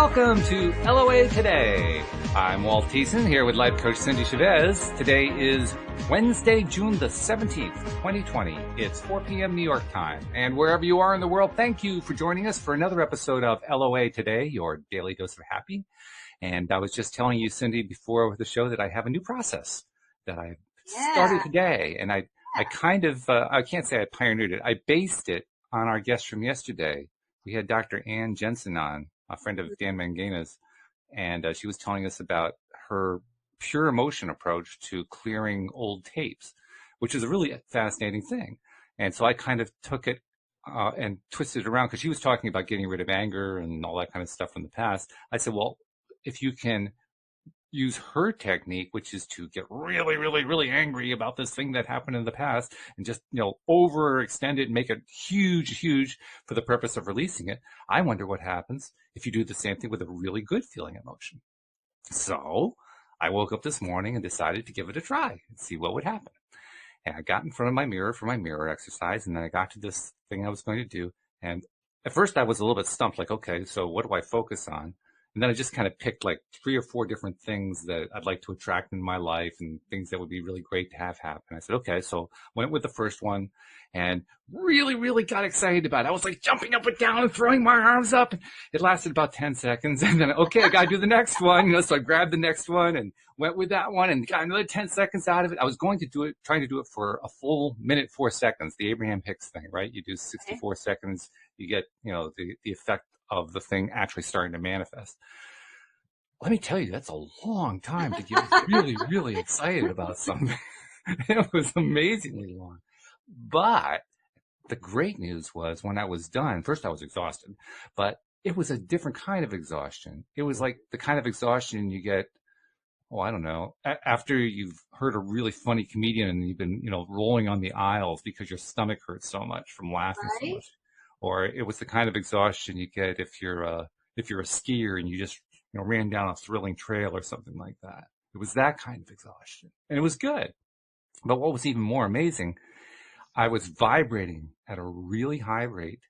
Welcome to LOA Today. I'm Walt Thiessen here with life coach Cindy Chavez. Today is Wednesday, June the 17th, 2020. It's 4 p.m. New York time. And wherever you are in the world, thank you for joining us for another episode of LOA Today, your daily dose of happy. And I was just telling you, Cindy, before the show that I have a new process that I started today. And I can't say I pioneered it. I based it on our guest from yesterday. We had Dr. Ann Jensen on, a friend of Dan Mangana's, and she was telling us about her pure emotion approach to clearing old tapes, which is a really fascinating thing. And so I kind of took it and twisted it around because she was talking about getting rid of anger and all that kind of stuff from the past. I said, well, if you can use her technique, which is to get really, really, really angry about this thing that happened in the past and just, overextend it and make it huge for the purpose of releasing it. I wonder what happens if you do the same thing with a really good feeling emotion. So I woke up this morning and decided to give it a try and see what would happen. And I got in front of my mirror for my mirror exercise, and then I got to this thing I was going to do. And at first I was a little bit stumped, like, okay, so what do I focus on? And then I just kind of picked like 3 or 4 different things that I'd like to attract in my life and things that would be really great to have happen. I said, okay, so went with the first one and really got excited about it. I was like jumping up and down and throwing my arms up. It lasted about 10 seconds. And then, okay, I got to do the next one. So I grabbed the next one and went with that one and got another 10 seconds out of it. I was trying to do it for a full minute, 4 seconds, the Abraham Hicks thing, right? You do 64 seconds, you get, the effect of the thing actually starting to manifest. Let me tell you, that's a long time to get really excited about something. It was amazingly long. But the great news was when I was done, first I was exhausted, but it was a different kind of exhaustion. It was like the kind of exhaustion you get, I don't know, after you've heard a really funny comedian and you've been, rolling on the aisles because your stomach hurts so much from laughing so much. Or it was the kind of exhaustion you get if you're a skier and you just ran down a thrilling trail or something like that. It was that kind of exhaustion, and it was good. But what was even more amazing, I was vibrating at a really high rate,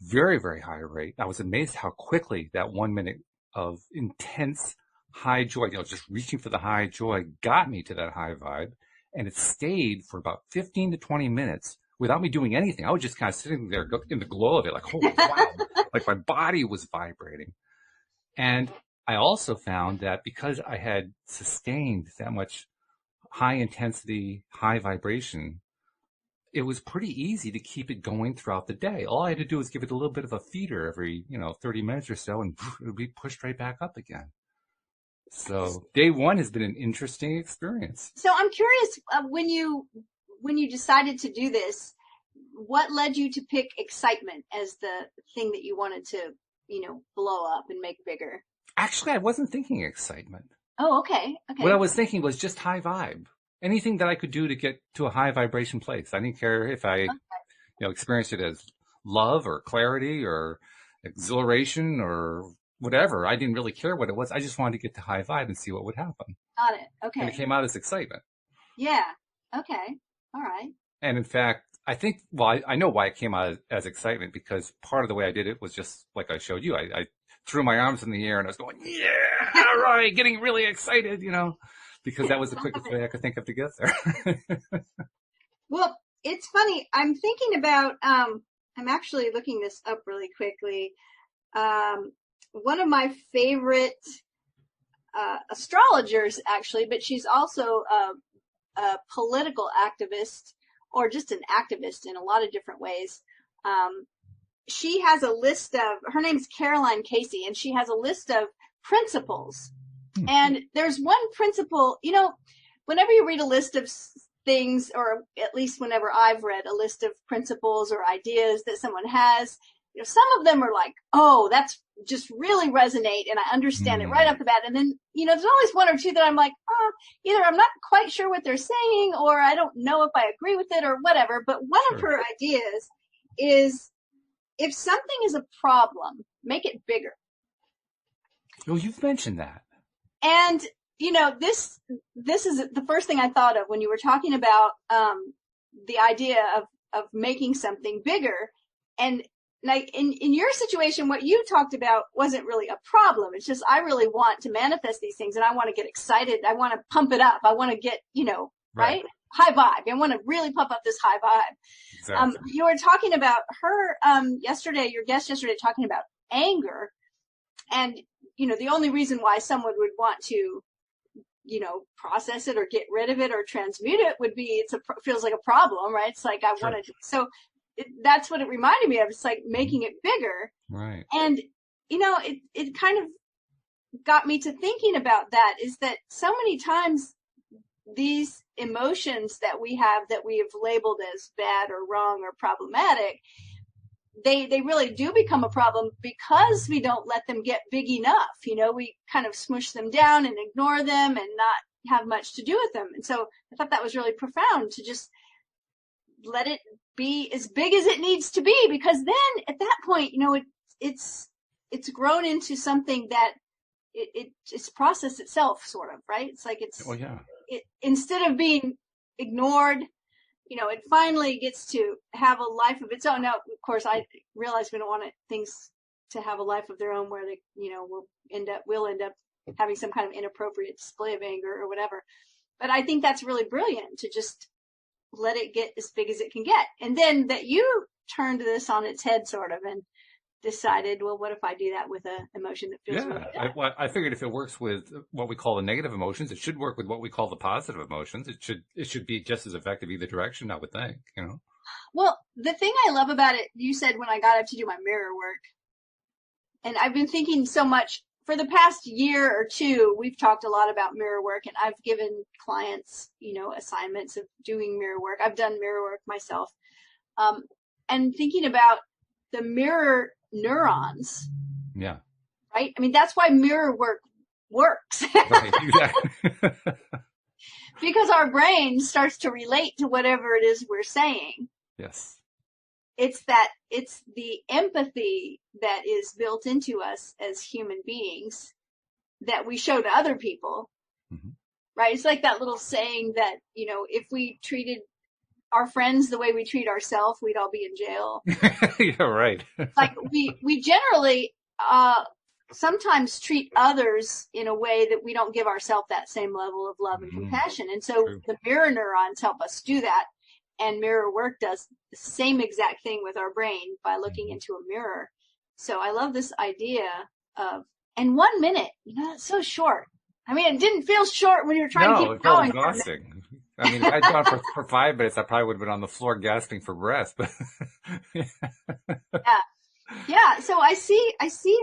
very high rate. I was amazed how quickly that 1 minute of intense high joy, just reaching for the high joy, got me to that high vibe, and it stayed for about 15 to 20 minutes. Without me doing anything. I was just kind of sitting there in the glow of it, like, oh, wow, like my body was vibrating. And I also found that because I had sustained that much high intensity, high vibration, it was pretty easy to keep it going throughout the day. All I had to do was give it a little bit of a feeder every, 30 minutes or so, and it would be pushed right back up again. So day one has been an interesting experience. So I'm curious, when you decided to do this, what led you to pick excitement as the thing that you wanted to, blow up and make bigger? Actually, I wasn't thinking excitement. Oh, okay. What I was thinking was just high vibe. Anything that I could do to get to a high vibration place. I didn't care if I, experienced it as love or clarity or exhilaration or whatever. I didn't really care what it was. I just wanted to get to high vibe and see what would happen. Got it. Okay. And it came out as excitement. Yeah. Okay. All right. And in fact, I think, I know why it came out as excitement, because part of the way I did it was just like I showed you. I threw my arms in the air and I was going, yeah, all right, getting really excited, because that was the quickest way I could think of to get there. Well, it's funny. I'm thinking about, I'm actually looking this up really quickly. One of my favorite astrologers, actually, but she's also a political activist, or just an activist in a lot of different ways. She has a list of, her name's Caroline Casey, and she has a list of principles. And there's one principle, whenever you read a list of things, or at least whenever I've read a list of principles or ideas that someone has, some of them are like, oh, that's just really resonate and I understand it right off the bat. And then, there's always 1 or 2 that I'm like, either I'm not quite sure what they're saying, or I don't know if I agree with it or whatever. But one of her ideas is, if something is a problem, make it bigger. Oh, you've mentioned that. And, this is the first thing I thought of when you were talking about, the idea of making something bigger. And like in your situation, what you talked about wasn't really a problem. It's just, I really want to manifest these things and I want to get excited. I want to pump it up. I want to get, right? High vibe. I want to really pump up this high vibe. Exactly. You were talking about her, yesterday, your guest yesterday, talking about anger. And, the only reason why someone would want to, process it or get rid of it or transmute it would be feels like a problem, right? It's like, I Sure. want to, so that's what it reminded me of. It's like making it bigger. Right. And, it kind of got me to thinking about that, is that so many times these emotions that we have that we have labeled as bad or wrong or problematic, they really do become a problem because we don't let them get big enough. We kind of smush them down and ignore them and not have much to do with them. And so I thought that was really profound, to just let it be as big as it needs to be, because then at that point, it's grown into something that it's processed itself, sort of, right? It's like instead of being ignored, it finally gets to have a life of its own. Now, of course, I realize we don't want things to have a life of their own where they, will end up having some kind of inappropriate display of anger or whatever. But I think that's really brilliant, to just let it get as big as it can get. And then that you turned this on its head, sort of, and decided, well, what if I do that with an emotion that feels really good? I figured if it works with what we call the negative emotions, it should work with what we call the positive emotions. It should be just as effective either direction, I would think, Well, the thing I love about it, you said when I got up to do my mirror work, and I've been thinking so much for the past year or two, we've talked a lot about mirror work, and I've given clients, assignments of doing mirror work. I've done mirror work myself. And thinking about the mirror neurons. Yeah. Right? I mean, that's why mirror work works. Right, exactly. Because our brain starts to relate to whatever it is we're saying. Yes. It's the empathy that is built into us as human beings that we show to other people. Mm-hmm. Right? It's like that little saying that, if we treated our friends the way we treat ourselves, we'd all be in jail. Yeah, right. Like we generally sometimes treat others in a way that we don't give ourselves that same level of love and compassion. And so the mirror neurons help us do that. And mirror work does the same exact thing with our brain by looking into a mirror. So I love this idea of, and 1 minute, that's so short. I mean, it didn't feel short when you were trying to keep it going. No, it felt exhausting. I mean, if I'd gone for 5 minutes, I probably would have been on the floor gasping for breath. But yeah. So I see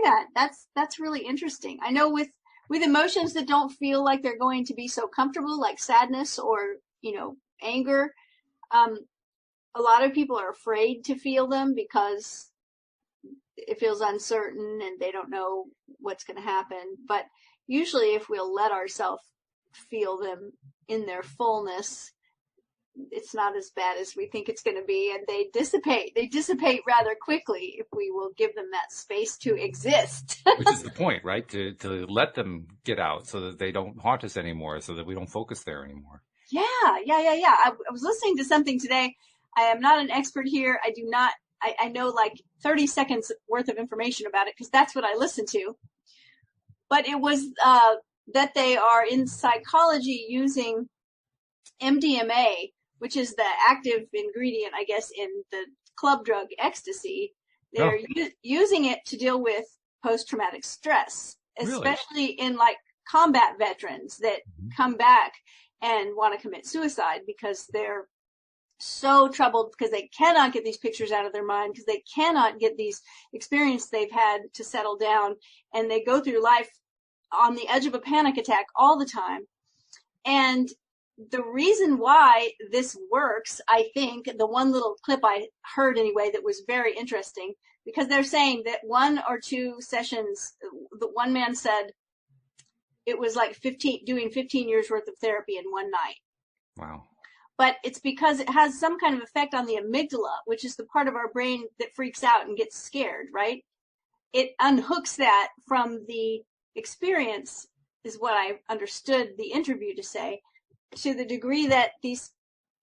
that. That's really interesting. I know with emotions that don't feel like they're going to be so comfortable, like sadness or anger, a lot of people are afraid to feel them because it feels uncertain and they don't know what's going to happen. But usually, if we'll let ourselves feel them in their fullness, it's not as bad as we think it's going to be, and they dissipate rather quickly if we will give them that space to exist. Which is the point, right? To let them get out so that they don't haunt us anymore, so that we don't focus there anymore. Yeah. I was listening to something today. I am not an expert here. I know like 30 seconds worth of information about it because that's what I listen to. But it was that they are in psychology using MDMA, which is the active ingredient, I guess, in the club drug ecstasy. They're using it to deal with post-traumatic stress, especially in like combat veterans that come back and want to commit suicide because they're so troubled because they cannot get these pictures out of their mind, because they cannot get these experiences they've had to settle down, and they go through life on the edge of a panic attack all the time. And the reason why this works, I think, the one little clip I heard anyway that was very interesting, because they're saying that 1 or 2 sessions, the one man said it was like doing 15 years worth of therapy in one night. Wow. But it's because it has some kind of effect on the amygdala, which is the part of our brain that freaks out and gets scared, right? It unhooks that from the experience, is what I understood the interview to say, to the degree that these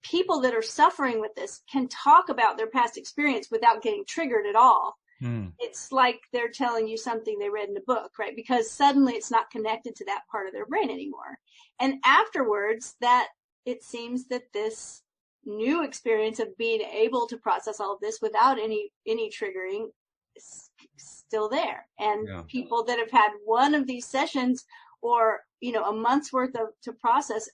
people that are suffering with this can talk about their past experience without getting triggered at all. Hmm. It's like they're telling you something they read in a book, right? Because suddenly it's not connected to that part of their brain anymore. And afterwards, that it seems that this new experience of being able to process all of this without any triggering is still there. And Yeah. people that have had one of these sessions, or a month's worth of to process,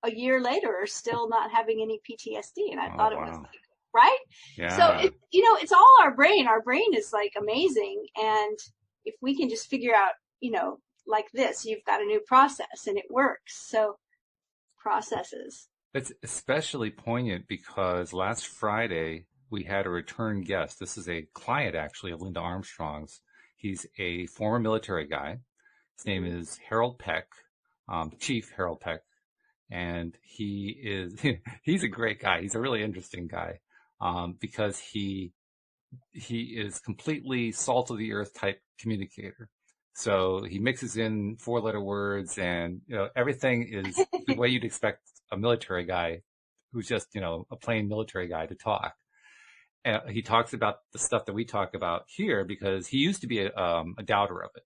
a year later are still not having any PTSD. And I thought it was Wow. like, right? So Yeah. it's all our brain. Our brain is like amazing. And if we can just figure out, like this, you've got a new process and it works. So processes. It's especially poignant because last Friday we had a return guest. This is a client actually of Linda Armstrong's. He's a former military guy. His name is Harold Peck, Chief Harold Peck, and he's a great guy. He's a really interesting guy, because he is completely salt of the earth type communicator. So he mixes in 4-letter words, and everything is the way you'd expect a military guy who's just a plain military guy to talk. And he talks about the stuff that we talk about here because he used to be a doubter of it.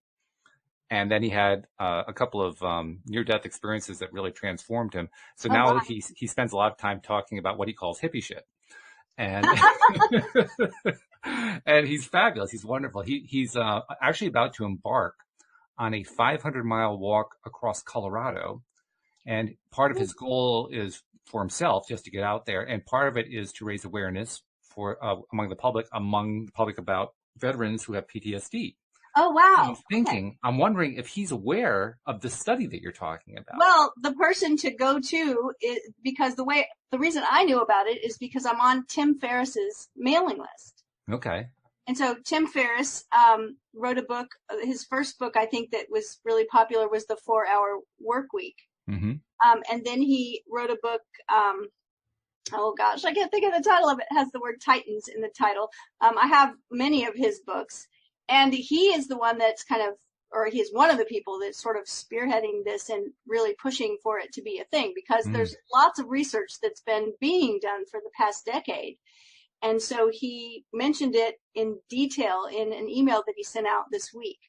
And then he had a couple of near-death experiences that really transformed him. So now wow. he spends a lot of time talking about what he calls hippie shit. And and he's fabulous. He's wonderful. He's actually about to embark on a 500-mile walk across Colorado. And part of his goal is for himself just to get out there. And part of it is to raise awareness for among the public about veterans who have PTSD. Oh, wow. I'm wondering if he's aware of the study that you're talking about. Well, the person to go to is because the reason I knew about it is because I'm on Tim Ferriss's mailing list. Okay. And so Tim Ferriss wrote a book. His first book, I think, that was really popular was The 4-Hour Work Week. Mm-hmm. And then he wrote a book. Oh gosh, I can't think of the title of it. It has the word Titans in the title. I have many of his books. And he is the one that's he's one of the people that's sort of spearheading this and really pushing for it to be a thing, because there's lots of research that's been being done for the past decade. And so he mentioned it in detail in an email that he sent out this week.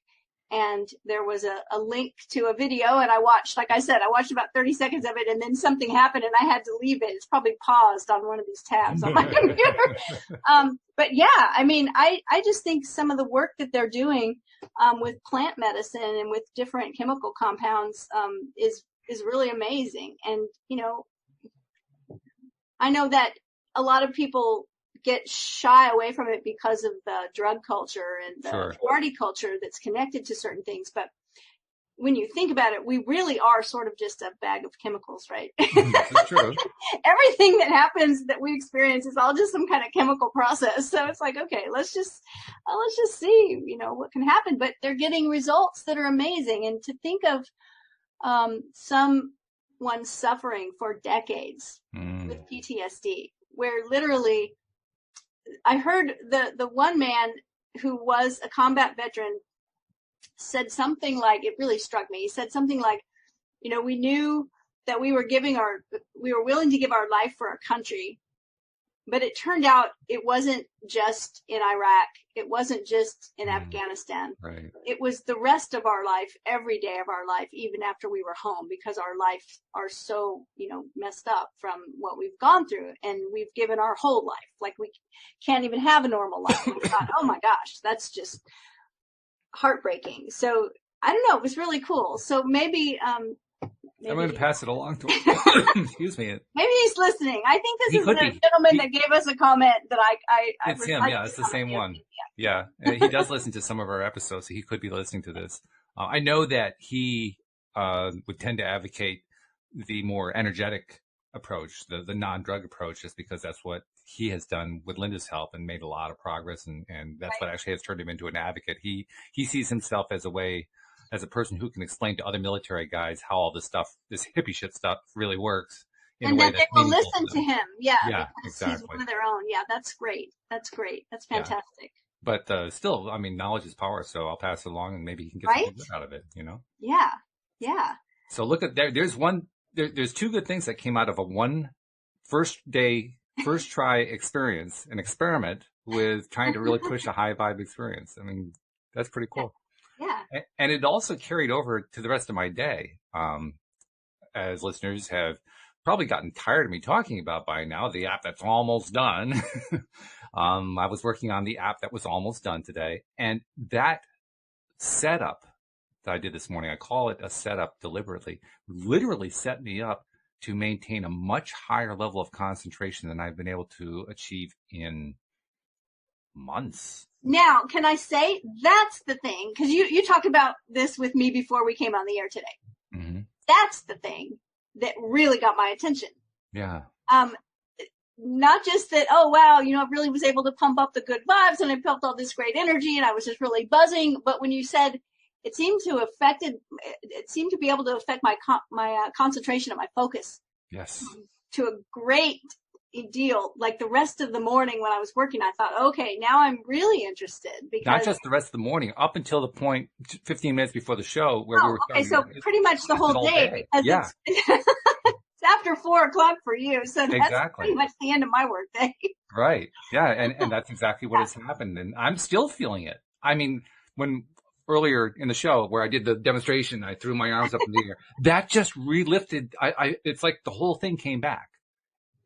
And there was a link to a video, and I watched about 30 seconds of it, and then something happened and I had to leave it. It's probably paused on one of these tabs on my computer. But yeah, I mean, I just think some of the work that they're doing with plant medicine and with different chemical compounds is really amazing. And, I know that a lot of people get shy away from it because of the drug culture and the party culture that's connected to certain things. But when you think about it, we really are sort of just a bag of chemicals, right? That's true. Everything that happens that we experience is all just some kind of chemical process. So it's like, okay, let's just see, what can happen. But they're getting results that are amazing. And to think of someone suffering for decades with PTSD, where literally I heard the one man who was a combat veteran said something like, it really struck me. He said something like, we knew that we were willing to give our life for our country, but it turned out it wasn't just in Iraq. It wasn't just in Afghanistan. Right. It was the rest of our life, every day of our life, even after we were home, because our lives are so, messed up from what we've gone through, and we've given our whole life. Like, we can't even have a normal life. We thought, oh my gosh, that's just heartbreaking. So I don't know. It was really cool. So maybe I'm going to pass it along to him. Excuse me. Maybe he's listening. I think this is the gentleman that gave us a comment that I it's him. Yeah, it's the same one. Yeah. He does listen to some of our episodes, so he could be listening to this. I know that he would tend to advocate the more energetic approach, the non-drug approach, just because that's what he has done with Linda's help and made a lot of progress, and that's what actually has turned him into an advocate. He sees himself as a person who can explain to other military guys how all this stuff, this hippie shit stuff, really works. And that they will listen to him. Yeah, exactly. He's one of their own. Yeah, that's great. That's fantastic. Yeah. But still, I mean, knowledge is power, so I'll pass it along and maybe he can get something good out of it, Yeah. So look at there's two good things that came out of a first try experience, an experiment with trying to really push a high vibe experience. I mean, that's pretty cool. Yeah. And it also carried over to the rest of my day. As listeners have probably gotten tired of me talking about by now, the app that's almost done. I was working on the app that was almost done today. And that setup that I did this morning, I call it a setup deliberately, literally set me up to maintain a much higher level of concentration than I've been able to achieve in months. Now, can I say that's the thing? Because you talked about this with me before we came on the air today. Mm-hmm. That's the thing that really got my attention. Yeah. Not just that, oh, wow, I really was able to pump up the good vibes and I felt all this great energy and I was just really buzzing. But when you said it seemed to be able to affect my concentration and my focus. Yes. To a great deal. Like the rest of the morning when I was working, I thought, okay, now I'm really interested. Because not just the rest of the morning, up until the point 15 minutes before the show where we were okay, so pretty much the whole day. Because yeah. It's after 4:00 for you, so that's pretty much the end of my work day. Right. Yeah, and that's exactly what has happened, and I'm still feeling it. I mean, when earlier in the show where I did the demonstration, I threw my arms up in the air. That just relifted. It's like the whole thing came back.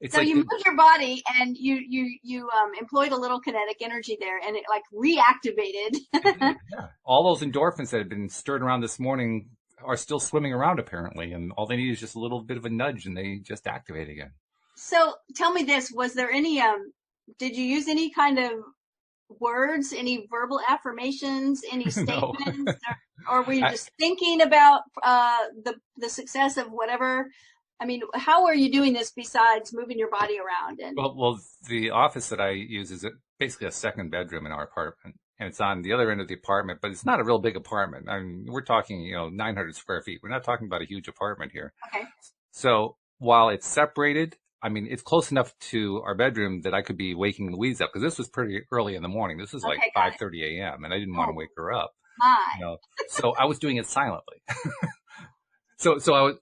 It's so like you moved your body and you employed a little kinetic energy there, and it like reactivated. Yeah. All those endorphins that had been stirred around this morning are still swimming around apparently, and all they need is just a little bit of a nudge, and they just activate again. So tell me this: was there any? Did you use any kind of words, any verbal affirmations, any statements, No. or were you just thinking about the success of whatever? I mean, how are you doing this besides moving your body around? And well, the office that I use is basically a second bedroom in our apartment, and it's on the other end of the apartment, but it's not a real big apartment. I mean, we're talking, 900 square feet. We're not talking about a huge apartment here. Okay. So while it's separated, I mean, it's close enough to our bedroom that I could be waking Louise up because this was pretty early in the morning. This was like 5:30 a.m. and I didn't want to wake her up. My. So I was doing it silently. So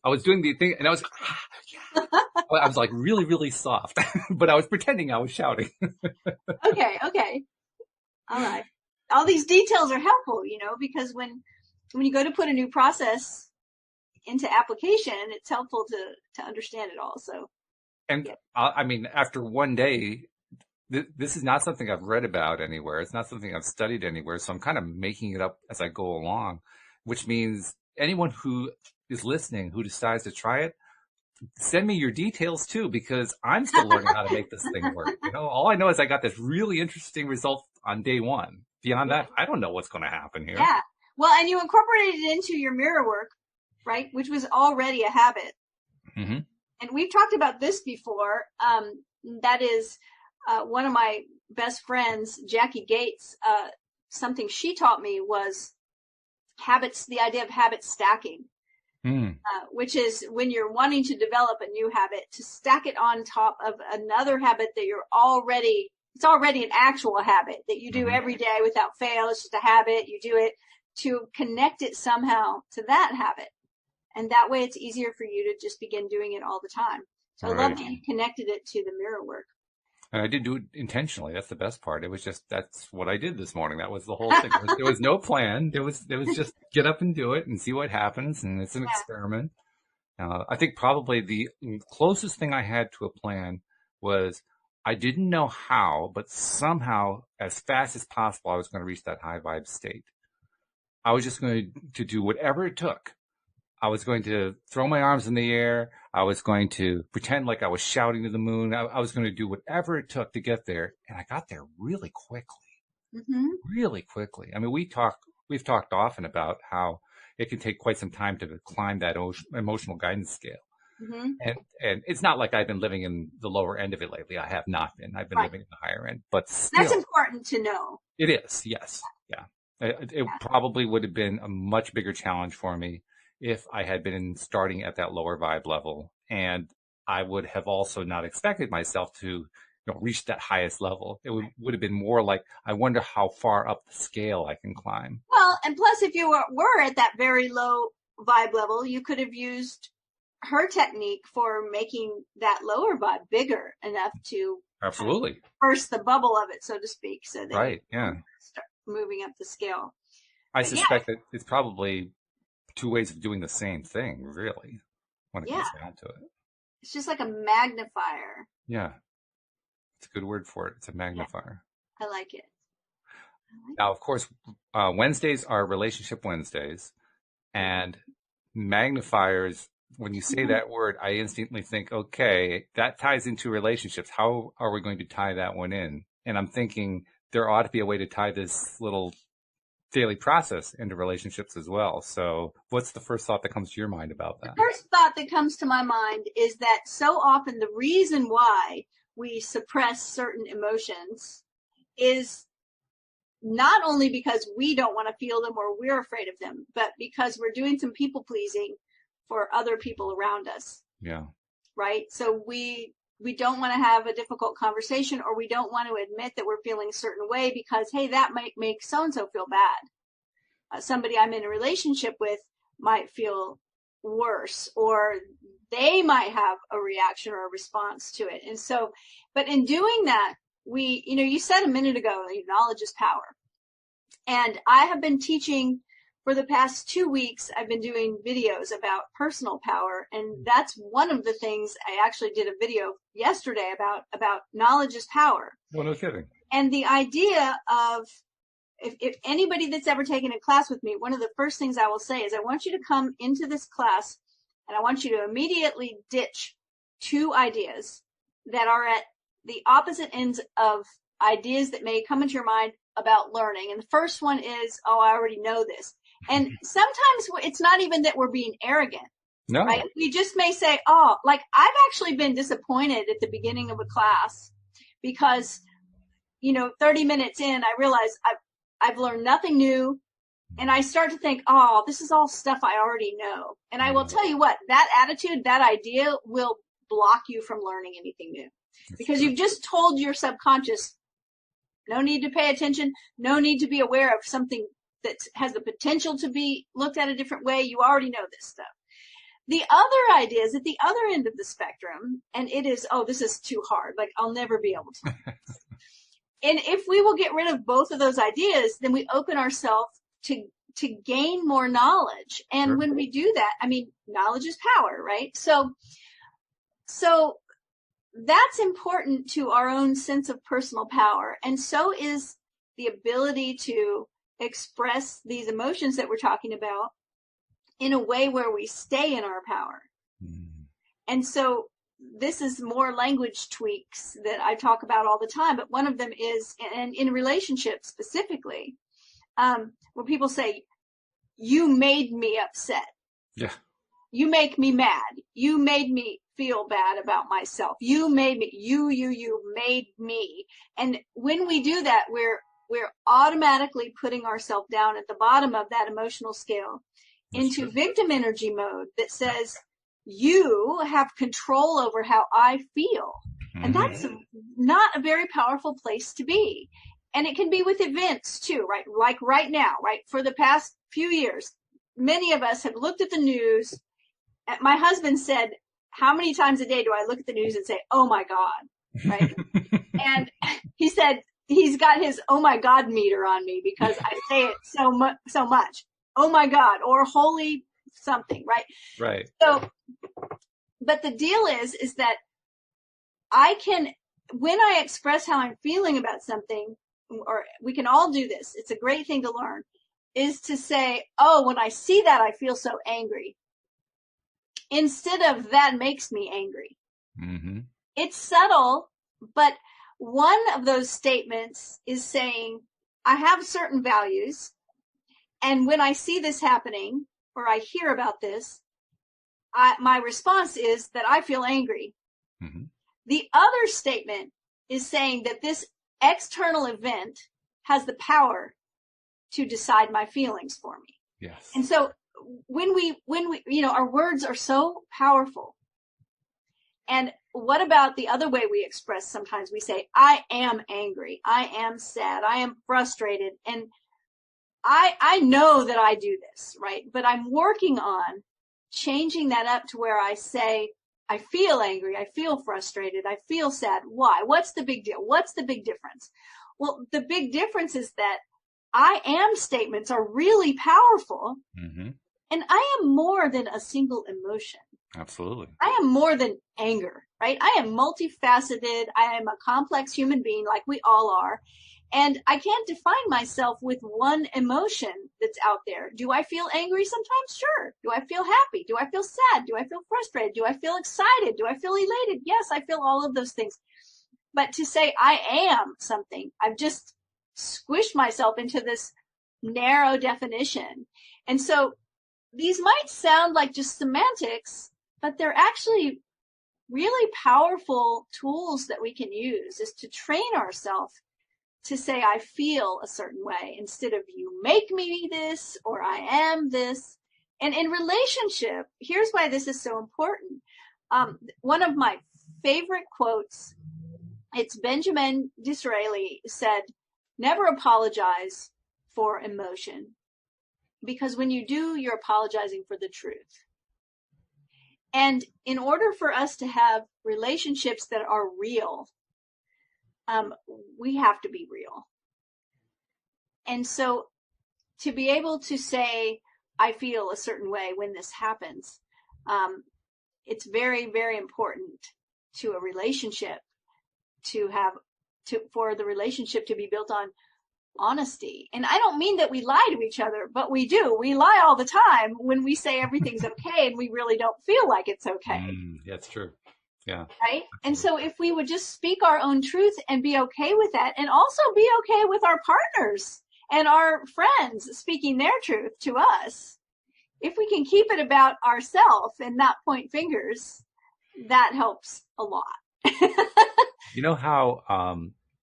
I was doing the thing, and I was like really, really soft, but I was pretending I was shouting. Okay. All right. All these details are helpful, because when you go to put a new process into application, it's helpful to understand it all. So. And I mean, after one day, this is not something I've read about anywhere. It's not something I've studied anywhere. So I'm kind of making it up as I go along, which means anyone who is listening who decides to try it, send me your details too, because I'm still learning how to make this thing work. All I know is I got this really interesting result on day one. Beyond that, I don't know what's going to happen here. Yeah. Well, and you incorporated it into your mirror work, right? Which was already a habit. Mm-hmm. And we've talked about this before. That is one of my best friends, Jackie Gates. Something she taught me was the idea of habit stacking. Which is when you're wanting to develop a new habit, to stack it on top of another habit that it's already an actual habit that you do every day without fail. It's just a habit. You do it to connect it somehow to that habit. And that way it's easier for you to just begin doing it all the time. So I love that you connected it to the mirror work. And I did do it intentionally. That's the best part. It was just, that's what I did this morning. That was the whole thing. There was no plan. There was just get up and do it and see what happens. And it's an experiment. I think probably the closest thing I had to a plan was I didn't know how, but somehow as fast as possible, I was going to reach that high vibe state. I was just going to do whatever it took. I was going to throw my arms in the air. I was going to pretend like I was shouting to the moon. I was going to do whatever it took to get there. And I got there really quickly, really quickly. I mean, we've talked often about how it can take quite some time to climb that emotional guidance scale. And it's not like I've been living in the lower end of it lately. I have not been. I've been living in the higher end, but still. That's important to know. It is. Yes. Yeah. It probably would have been a much bigger challenge for me if I had been starting at that lower vibe level, and I would have also not expected myself to reach that highest level. It would have been more like, I wonder how far up the scale I can climb. Well, and plus if you were at that very low vibe level, you could have used her technique for making that lower butt bigger enough to Absolutely burst the bubble of it, so to speak, so that right. Yeah, start moving up the scale. I But suspect that it's probably two ways of doing the same thing, really, when it yeah, comes down to it. it's just like a magnifier. Yeah, it's a good word for it. It's a magnifier. I like it. Now, of course, Wednesdays are Relationship Wednesdays, and magnifiers. When you say that word, I instantly think, okay, that ties into relationships. How are we going to tie that one in? And I'm thinking there ought to be a way to tie this little daily process into relationships as well. So what's the first thought that comes to your mind about that? The first thought that comes to my mind is that so often the reason why we suppress certain emotions is not only because we don't want to feel them or we're afraid of them, but because we're doing some people pleasing for other people around us. Yeah. Right? So we don't want to have a difficult conversation, or we don't want to admit that we're feeling a certain way because, hey, that might make so-and-so feel bad. Somebody I'm in a relationship with might feel worse, or they might have a reaction or a response to it. And so, but in doing that, you said a minute ago, knowledge is power. And I have been teaching for the past 2 weeks. I've been doing videos about personal power. And that's one of the things I actually did a video yesterday about knowledge is power. Well, no kidding. And the idea of, if anybody that's ever taken a class with me, one of the first things I will say is I want you to come into this class and I want you to immediately ditch 2 ideas that are at the opposite ends of ideas that may come into your mind about learning. And the first one is, oh, I already know this. And sometimes it's not even that we're being arrogant. No. Right? We just may say, oh, like I've actually been disappointed at the beginning of a class because, 30 minutes in, I realize I've learned nothing new. And I start to think, oh, this is all stuff I already know. And I will tell you what, that attitude, that idea will block you from learning anything new. Because you've just told your subconscious, no need to pay attention, no need to be aware of something that has the potential to be looked at a different way. You already know this stuff. The other idea is at the other end of the spectrum, and it is, oh, this is too hard. Like, I'll never be able to. And if we will get rid of both of those ideas, then we open ourselves to gain more knowledge. And Sure. when we do that, knowledge is power, right? So that's important to our own sense of personal power. And so is the ability to express these emotions that we're talking about in a way where we stay in our power. And so this is more language tweaks that I talk about all the time, but one of them is, and in relationships specifically, where people say, you made me upset. Yeah. You make me mad. You made me feel bad about myself. You made me, you made me. And when we do that, we're automatically putting ourselves down at the bottom of that emotional scale into victim energy mode that says, you have control over how I feel. And that's not a very powerful place to be. And it can be with events too, right? Like right now, right? For the past few years, many of us have looked at the news. My husband said, how many times a day do I look at the news and say, oh my God, right? And he said, he's got his oh my God meter on me because I say it so much. Oh my God, or holy something, right? Right. So, but the deal is that when I express how I'm feeling about something, or we can all do this, it's a great thing to learn, is to say, oh, when I see that, I feel so angry. Instead of that makes me angry. Mm-hmm. It's subtle, but one of those statements is saying, I have certain values, and when I see this happening, or I hear about this, my response is that I feel angry. Mm-hmm. The other statement is saying that this external event has the power to decide my feelings for me. Yes. And so when we, our words are so powerful. And what about the other way we express? Sometimes we say, I am angry. I am sad. I am frustrated. And I know that I do this, right? But I'm working on changing that up to where I say, I feel angry, I feel frustrated, I feel sad. Why? What's the big deal? What's the big difference? Well, the big difference is that I am statements are really powerful. Mm-hmm. And I am more than a single emotion. Absolutely. I am more than anger, right? I am multifaceted. I am a complex human being like we all are. And I can't define myself with one emotion that's out there. Do I feel angry sometimes? Sure. Do I feel happy? Do I feel sad? Do I feel frustrated? Do I feel excited? Do I feel elated? Yes, I feel all of those things. But to say I am something, I've just squished myself into this narrow definition. And so these might sound like just semantics, but they're actually really powerful tools that we can use, is to train ourselves to say, I feel a certain way, instead of you make me this, or I am this. And in relationship, here's why this is so important. One of my favorite quotes, it's Benjamin Disraeli said, never apologize for emotion, because when you do, you're apologizing for the truth. And in order for us to have relationships that are real, we have to be real. And so to be able to say, I feel a certain way when this happens, it's very, very important to a relationship for the relationship to be built on honesty. And I don't mean that we lie to each other, but we do. We lie all the time when we say everything's okay and we really don't feel like it's okay. That's true. Yeah. Right? And so if we would just speak our own truth and be okay with that, and also be okay with our partners and our friends speaking their truth to us, if we can keep it about ourselves and not point fingers, that helps a lot. You know how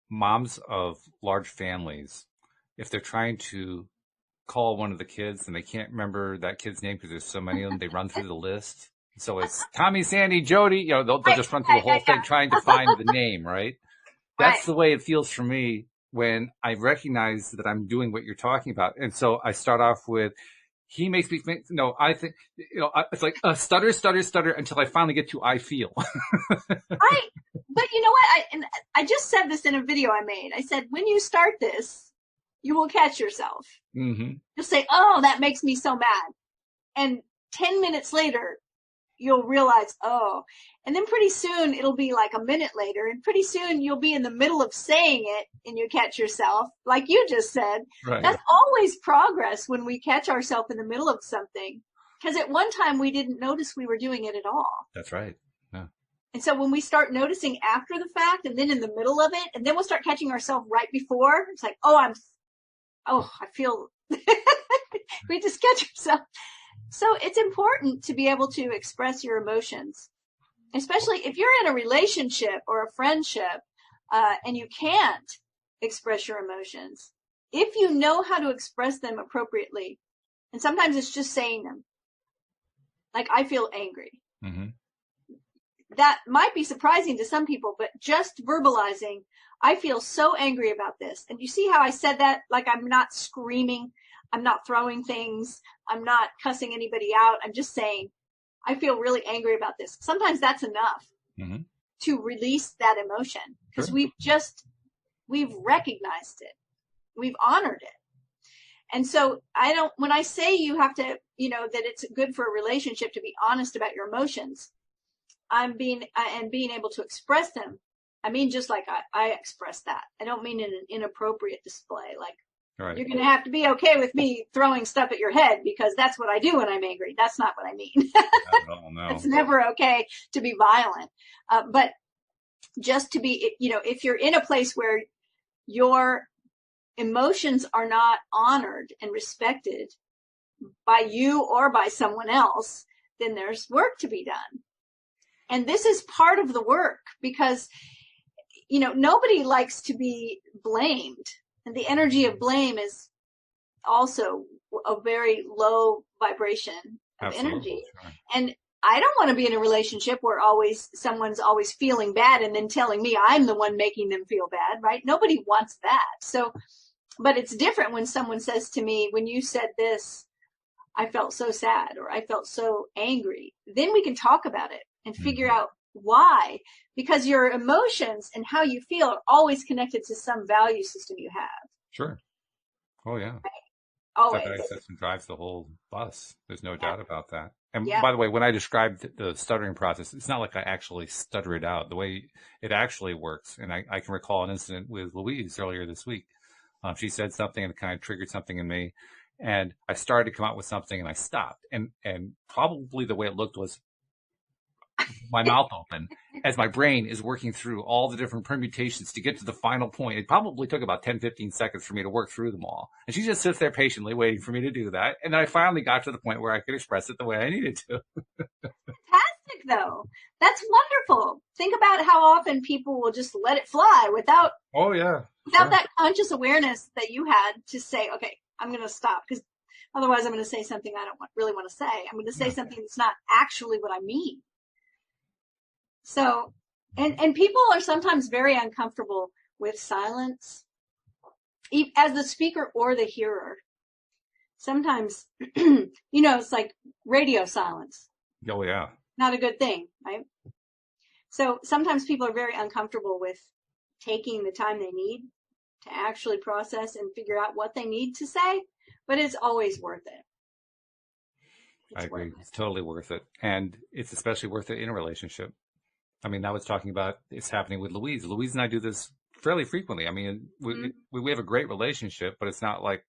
moms of large families, if they're trying to call one of the kids and they can't remember that kid's name because there's so many of them, they run through the list. So it's Tommy, Sandy, Jody, you know, they'll just run through the whole thing trying to find the name, right? That's the way it feels for me when I recognize that I'm doing what you're talking about. And so I start off with, he makes me think, no, I think, you know, it's like stutter, stutter, stutter until I finally get to I feel. Right. But you know what? I just said this in a video I made. I said, when you start this, you will catch yourself. Mm-hmm. You'll say, oh, that makes me so mad. And 10 minutes later, you'll realize, oh, and then pretty soon it'll be like a minute later, and pretty soon you'll be in the middle of saying it and you catch yourself, like you just said. Right. That's always progress when we catch ourselves in the middle of something, because at one time we didn't notice we were doing it at all. That's right. Yeah. And so when we start noticing after the fact and then in the middle of it, and then we'll start catching ourselves right before, it's like, I feel, we just catch ourselves. So it's important to be able to express your emotions, especially if you're in a relationship or a friendship, and you can't express your emotions. If you know how to express them appropriately, and sometimes it's just saying them, like, I feel angry. Mm-hmm. That might be surprising to some people, but just verbalizing, I feel so angry about this. And you see how I said that? Like, I'm not screaming. I'm not throwing things. I'm not cussing anybody out. I'm just saying, I feel really angry about this. Sometimes that's enough to release that emotion, because we've recognized it. We've honored it. And so when I say you have to, that it's good for a relationship to be honest about your emotions, and being able to express them. I mean, just like I express that. I don't mean in an inappropriate display. Like, right. You're going to have to be okay with me throwing stuff at your head because that's what I do when I'm angry. That's not what I mean. No. It's never okay to be violent. But just to be, if you're in a place where your emotions are not honored and respected by you or by someone else, then there's work to be done. And this is part of the work, because, nobody likes to be blamed. And the energy of blame is also a very low vibration of energy. Right. And I don't want to be in a relationship where someone's always feeling bad and then telling me I'm the one making them feel bad, right? Nobody wants that. So, but it's different when someone says to me, when you said this, I felt so sad or I felt so angry. Then we can talk about it and figure out why, because your emotions and how you feel are always connected to some value system you have. Sure. Oh, yeah. Right? Always. That system drives the whole bus. There's no Yeah. doubt about that. And Yeah. by the way, when I described the stuttering process, it's not like I actually stutter it out. The way it actually works, and I can recall an incident with Louise earlier this week. She said something and it kind of triggered something in me. And I started to come out with something and I stopped. And probably the way it looked was my mouth open as my brain is working through all the different permutations to get to the final point. It probably took about 10, 15 seconds for me to work through them all. And she just sits there patiently waiting for me to do that. And then I finally got to the point where I could express it the way I needed to. Fantastic, though. That's wonderful. Think about how often people will just let it fly without that conscious awareness that you had to say, okay, I'm going to stop, because otherwise I'm going to say something I don't really want to say. I'm going to say something that's not actually what I mean. So, and people are sometimes very uncomfortable with silence, as the speaker or the hearer. Sometimes, it's like radio silence. Oh, yeah. Not a good thing, right? So sometimes people are very uncomfortable with taking the time they need to actually process and figure out what they need to say, but it's always worth it. I agree. It's totally worth it. And it's especially worth it in a relationship. I mean, I was talking about it's happening with Louise. Louise and I do this fairly frequently. I mean, we have a great relationship, but it's not like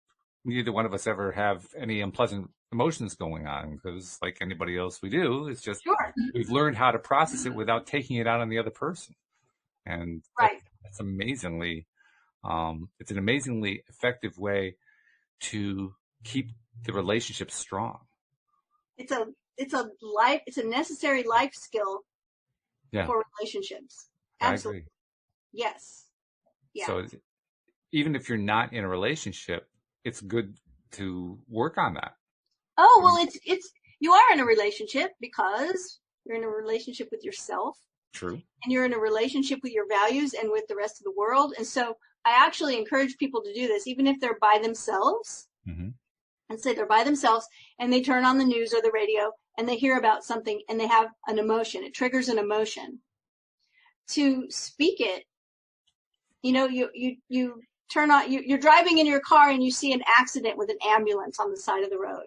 neither one of us ever have any unpleasant emotions going on, because like anybody else we do, it's just we've learned how to process it without taking it out on the other person. And that's amazingly, it's an amazingly effective way to keep the relationship strong. It's a necessary life skill for relationships. Absolutely. I agree. Yes. Yeah. So even if you're not in a relationship, it's good to work on that. Oh, well, you are in a relationship because you're in a relationship with yourself. True. And you're in a relationship with your values and with the rest of the world. And so I actually encourage people to do this, even if they're by themselves. And say they're by themselves and they turn on the news or the radio and they hear about something and they have an emotion. It triggers an emotion. To speak it, you turn on, you're driving in your car and you see an accident with an ambulance on the side of the road.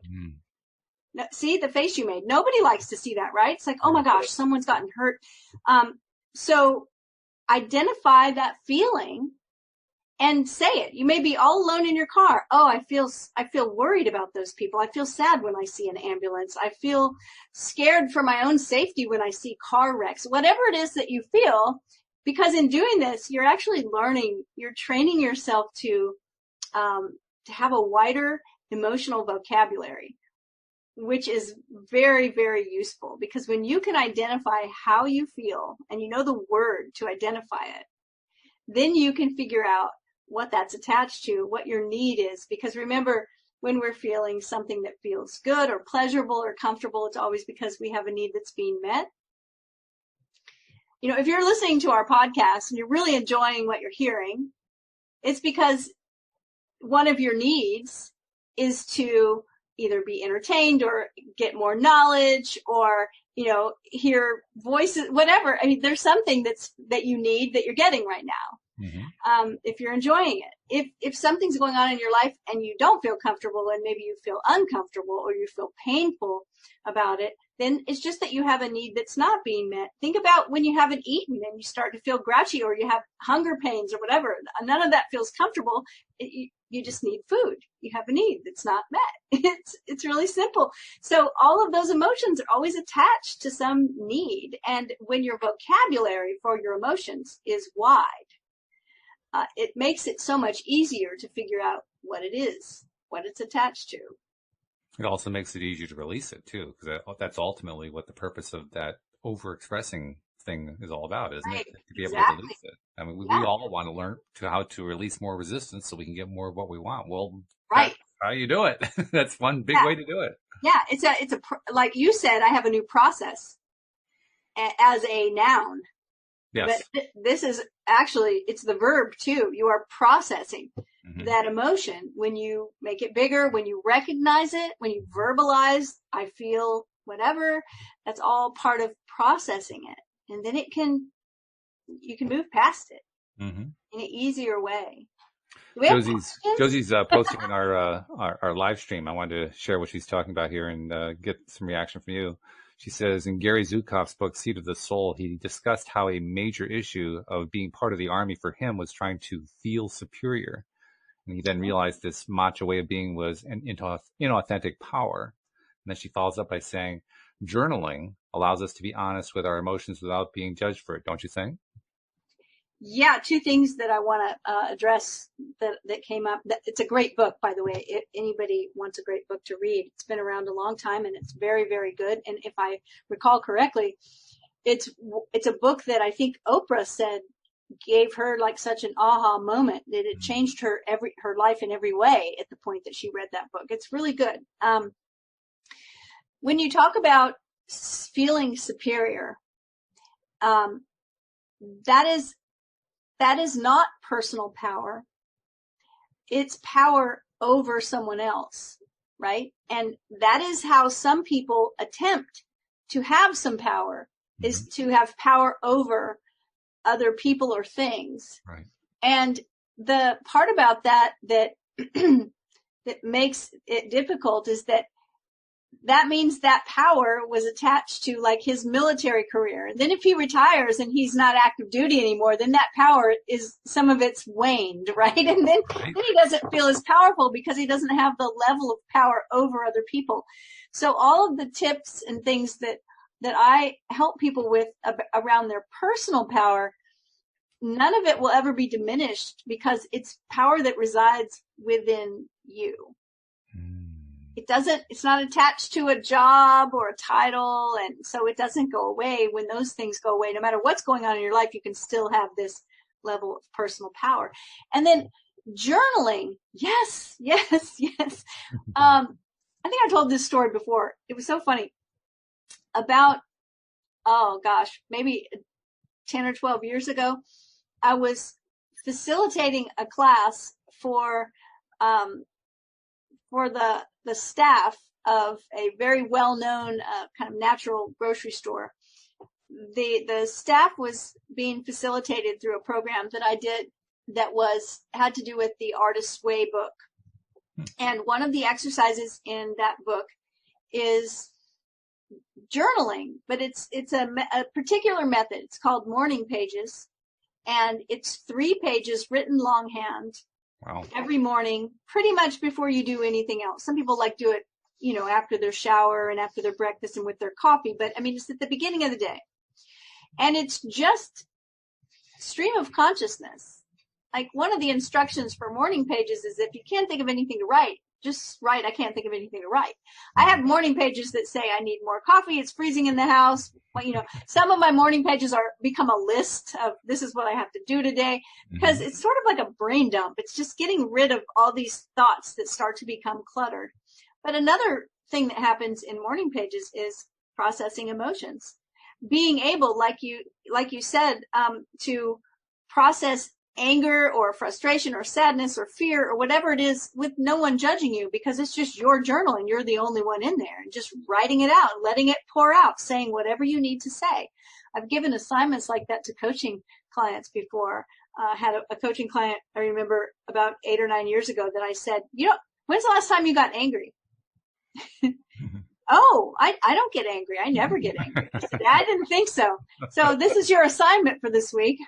Now, see the face you made. Nobody likes to see that, right? It's like, oh my gosh, someone's gotten hurt. So identify that feeling and say it. You may be all alone in your car. Oh, I feel worried about those people. I feel sad when I see an ambulance. I feel scared for my own safety when I see car wrecks. Whatever it is that you feel, because in doing this, you're actually learning, you're training yourself to have a wider emotional vocabulary, which is very, very useful, because when you can identify how you feel and you know the word to identify it, then you can figure out what that's attached to, what your need is. Because remember, when we're feeling something that feels good or pleasurable or comfortable, it's always because we have a need that's being met. If you're listening to our podcast and you're really enjoying what you're hearing, it's because one of your needs is to either be entertained or get more knowledge or, hear voices, whatever. I mean, there's something that you need that you're getting right now. If you're enjoying it, if something's going on in your life and you don't feel comfortable and maybe you feel uncomfortable or you feel painful about it, then it's just that you have a need that's not being met. Think about when you haven't eaten and you start to feel grouchy or you have hunger pains or whatever. None of that feels comfortable. You just need food. You have a need that's not met. It's really simple. So all of those emotions are always attached to some need. And when your vocabulary for your emotions is wide, it makes it so much easier to figure out what it is, what it's attached to. It also makes it easier to release it too, because that's ultimately what the purpose of that overexpressing thing is all about, isn't it? To be able to release it. I mean, we all want to learn how to release more resistance so we can get more of what we want. Well, that's how you do it. That's one big way to do it. Yeah, it's a like you said, I have a new process as a noun. But Yes. this is actually, it's the verb too. You are processing Mm-hmm. that emotion when you make it bigger, when you recognize it, when you verbalize, I feel whatever. That's all part of processing it. And then you can move past it Mm-hmm. in an easier way. Do we have questions? Josie's posting in our live stream. I wanted to share what she's talking about here and get some reaction from you. She says in Gary Zukav's book Seed of the Soul, he discussed how a major issue of being part of the army for him was trying to feel superior, and he then realized this macho way of being was an inauthentic power. And then she follows up by saying, journaling allows us to be honest with our emotions without being judged for it. Don't you think? Yeah, two things that I want to address that came up. It's a great book, by the way. If anybody wants a great book to read, it's been around a long time and it's very, very good. And if I recall correctly, it's a book that I think Oprah said gave her like such an aha moment that it changed her life in every way at the point that she read that book. It's really good. When you talk about feeling superior, that is not personal power. It's power over someone else, right? And that is how some people attempt to have some power, is to have power over other people or things. Right. And the part about that that makes it difficult is that means that power was attached to like his military career. And then if he retires and he's not active duty anymore, then that power is, some of it's waned, right? And then he doesn't feel as powerful because he doesn't have the level of power over other people. So all of the tips and things that I help people with around their personal power, none of it will ever be diminished because it's power that resides within you. It's not attached to a job or a title. And so it doesn't go away. When those things go away, no matter what's going on in your life, you can still have this level of personal power. And then journaling. Yes. I think I told this story before. It was so funny about, oh gosh, maybe 10 or 12 years ago. I was facilitating a class for the staff of a very well-known kind of natural grocery store. The staff was being facilitated through a program that I did that had to do with the Artist's Way book. And one of the exercises in that book is journaling, but it's a particular method. It's called morning pages, and it's 3 pages written longhand. Wow. Every morning, pretty much before you do anything else. Some people like do it, after their shower and after their breakfast and with their coffee. But I mean, it's at the beginning of the day. And it's just stream of consciousness. Like one of the instructions for morning pages is if you can't think of anything to write, just write, I can't think of anything to write. I have morning pages that say I need more coffee. It's freezing in the house. Well, some of my morning pages become a list of this is what I have to do today, because it's sort of like a brain dump. It's just getting rid of all these thoughts that start to become cluttered. But another thing that happens in morning pages is processing emotions, being able, like you said, to process anger or frustration or sadness or fear or whatever it is with no one judging you, because it's just your journal and you're the only one in there, and just writing it out, letting it pour out, saying whatever you need to say. I've given assignments like that to coaching clients before. Had a coaching client, I remember about 8 or 9 years ago, that I said, when's the last time you got angry? Oh, I don't get angry. I never get angry. I said, I didn't think so. So this is your assignment for this week.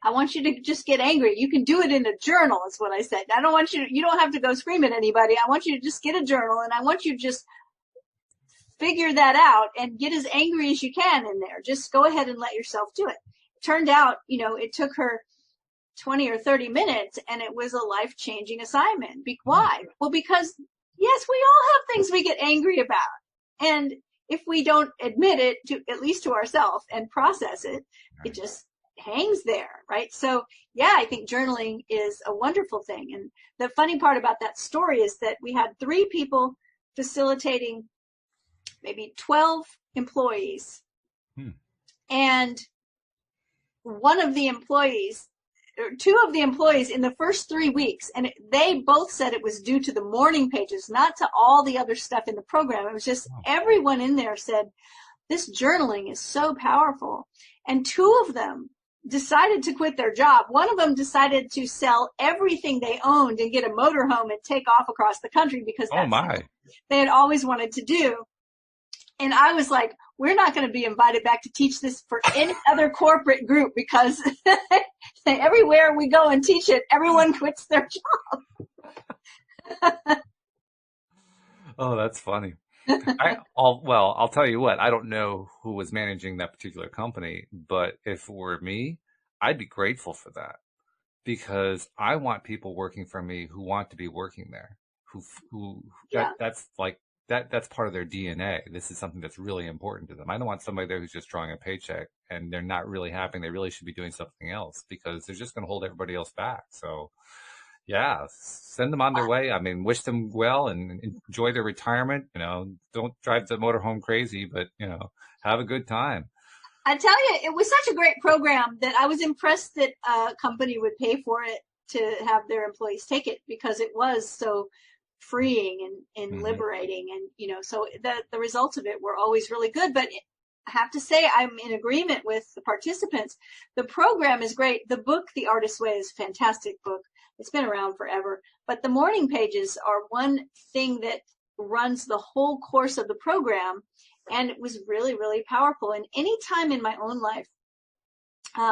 I want you to just get angry. You can do it in a journal, is what I said. I don't want you don't have to go scream at anybody. I want you to just get a journal, and I want you to just figure that out and get as angry as you can in there. Just go ahead and let yourself do it. Turned out, it took her 20 or 30 minutes, and it was a life-changing assignment. Why? Well, because, yes, we all have things we get angry about. And if we don't admit it, at least to ourselves, and process it, it just hangs there, right? So, yeah, I think journaling is a wonderful thing. And the funny part about that story is that we had 3 people facilitating maybe 12 employees. And one of the employees, or two of the employees in the first 3 weeks, and they both said it was due to the morning pages, not to all the other stuff in the program. It was just everyone in there said, this journaling is so powerful. And two of them decided to quit their job. One of them decided to sell everything they owned and get a motorhome and take off across the country because that's what they had always wanted to do. And I was like, we're not going to be invited back to teach this for any other corporate group because everywhere we go and teach it, everyone quits their job. Oh, that's funny. I'll tell you what, I don't know who was managing that particular company, but if it were me, I'd be grateful for that because I want people working for me who want to be working there, that's like, that's part of their DNA. This is something that's really important to them. I don't want somebody there who's just drawing a paycheck and they're not really happy. They really should be doing something else because they're just going to hold everybody else back. So yeah, send them on their way. I mean, wish them well and enjoy their retirement. Don't drive the motorhome crazy, but, have a good time. I tell you, it was such a great program that I was impressed that a company would pay for it to have their employees take it because it was so freeing and liberating. And, so the results of it were always really good. But I have to say, I'm in agreement with the participants. The program is great. The book, The Artist's Way, is a fantastic book. It's been around forever. But the morning pages are one thing that runs the whole course of the program. And it was really, really powerful. And any time in my own life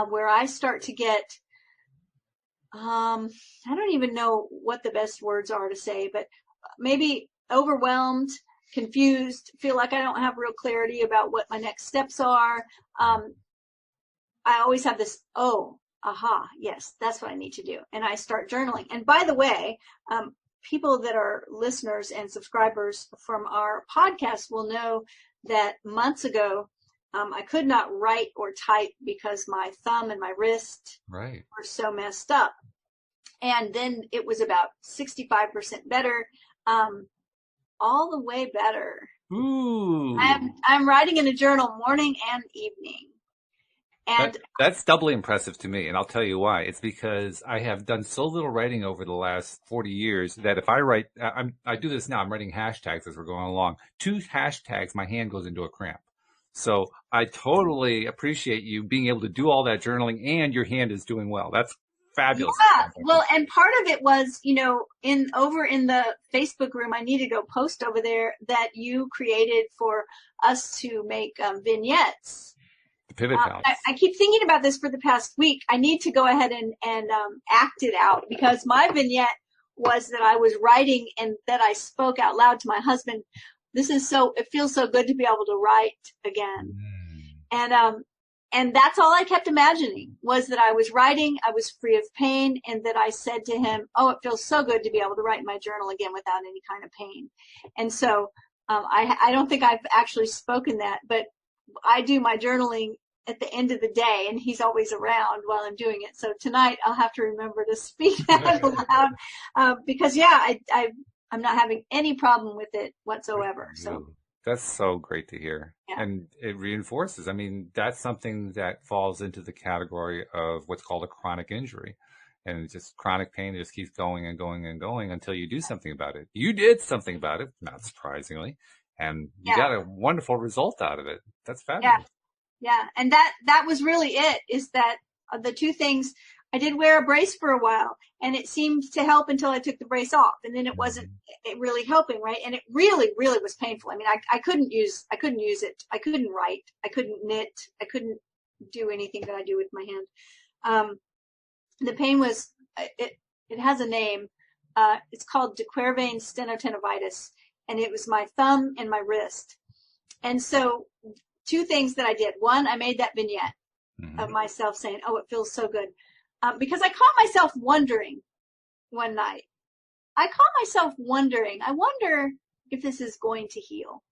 where I start to get, I don't even know what the best words are to say, but maybe overwhelmed, confused, feel like I don't have real clarity about what my next steps are. I always have this, aha, yes, that's what I need to do. And I start journaling. And by the way, people that are listeners and subscribers from our podcast will know that months ago, I could not write or type because my thumb and my wrist were so messed up. And then it was about 65% better, all the way better. Ooh. I'm writing in a journal morning and evening. And that's doubly impressive to me. And I'll tell you why. It's because I have done so little writing over the last 40 years that if I write, I do this now, I'm writing hashtags as we're going along. 2 hashtags, my hand goes into a cramp. So I totally appreciate you being able to do all that journaling and your hand is doing well. That's fabulous. Yeah. Well, and part of it was, over in the Facebook room, I need to go post over there that you created for us to make vignettes. Pivot balance. I keep thinking about this for the past week. I need to go ahead and act it out because my vignette was that I was writing and that I spoke out loud to my husband. It feels so good to be able to write again. And that's all I kept imagining was that I was writing, I was free of pain, and that I said to him, it feels so good to be able to write in my journal again without any kind of pain. And so I don't think I've actually spoken that, but I do my journaling at the end of the day, and he's always around while I'm doing it. So tonight I'll have to remember to speak that aloud because, I'm not having any problem with it whatsoever. So that's so great to hear. Yeah. And it reinforces. I mean, that's something that falls into the category of what's called a chronic injury. And it's just chronic pain that just keeps going and going and going until you do something about it. You did something about it, not surprisingly. And you got a wonderful result out of it. That's fabulous. Yeah. And that was really it, is that the 2 things. I did wear a brace for a while and it seemed to help until I took the brace off, and then it wasn't really helping. Right. And it really, really was painful. I mean, I couldn't use it. I couldn't write. I couldn't knit. I couldn't do anything that I do with my hand. The pain was, it has a name. It's called de Quervain stenotendivitis. And it was my thumb and my wrist. And so 2 things that I did. One, I made that vignette of myself saying, it feels so good. Because I caught myself wondering one night. I wonder if this is going to heal.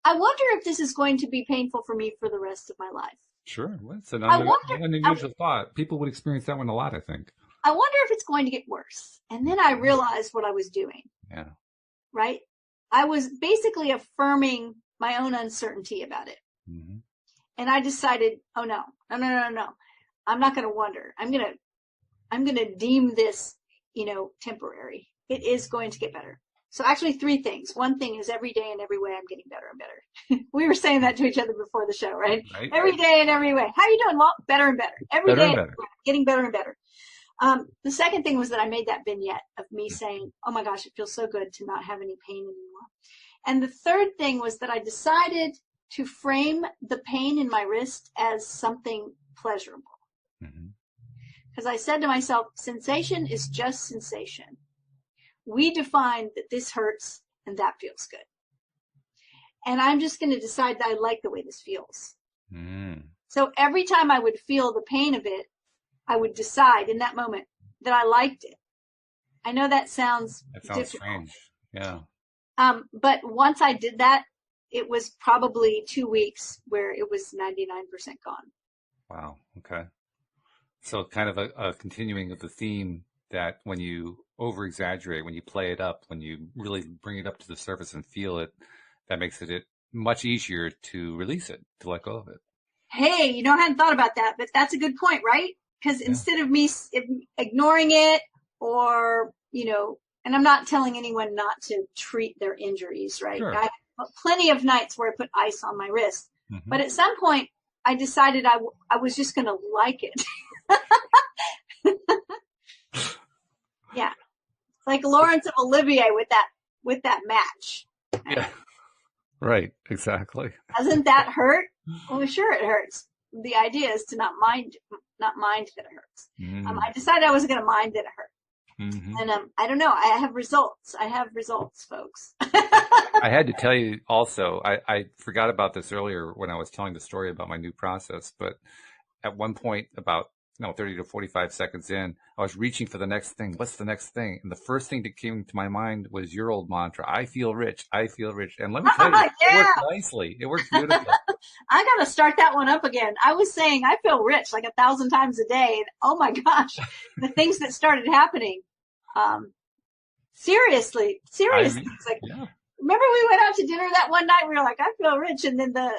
I wonder if this is going to be painful for me for the rest of my life. Sure. Well, it's an unusual thought. People would experience that one a lot, I think. I wonder if it's going to get worse. And then I realized what I was doing. Yeah. Right? I was basically affirming my own uncertainty about it. And I decided, oh no. I'm not going to wonder. I'm going to deem this, temporary. It is going to get better. So actually 3 things. One thing is every day and every way I'm getting better and better. We were saying that to each other before the show, right? Right. Every day and every way. How you doing? Well, better and better. Every Better day, and better. getting better and better. The second thing was that I made that vignette of me saying, oh my gosh, it feels so good to not have any pain anymore. And the third thing was that I decided to frame the pain in my wrist as something pleasurable. Because I said to myself, sensation is just sensation. We define that this hurts and that feels good. And I'm just going to decide that I like the way this feels. So every time I would feel the pain of it, I would decide in that moment that I liked it. I know that sounds difficult. Strange. Yeah. But once I did that, it was probably 2 weeks where it was 99% gone. Wow. Okay. So kind of a continuing of the theme that when you over exaggerate, when you play it up, when you really bring it up to the surface and feel it, that makes it much easier to release it, to let go of it. Hey, I hadn't thought about that, but that's a good point, right? Because instead of me ignoring it or, and I'm not telling anyone not to treat their injuries, right? Sure. I have plenty of nights where I put ice on my wrist. But at some point, I decided I was just going to like it. Yeah. It's like Lawrence of Olivier with that match. Yeah. Right. Exactly. Doesn't that hurt? Well, sure it hurts. The idea is to not mind that it hurts. I decided I wasn't going to mind that it hurt. And I don't know. I have results, folks. I had to tell you also, I forgot about this earlier when I was telling the story about my new process, but at one point about 30 to 45 seconds in, I was reaching for the next thing. What's the next thing? And the first thing that came to my mind was your old mantra, I feel rich, I feel rich. And let me tell you, It worked nicely. It worked beautifully. I got to start that one up again. I was saying I feel rich like 1,000 times a day. And oh my gosh, the things that started happening. Seriously. It's like, remember we went out to dinner that one night? We were like, I feel rich. And then the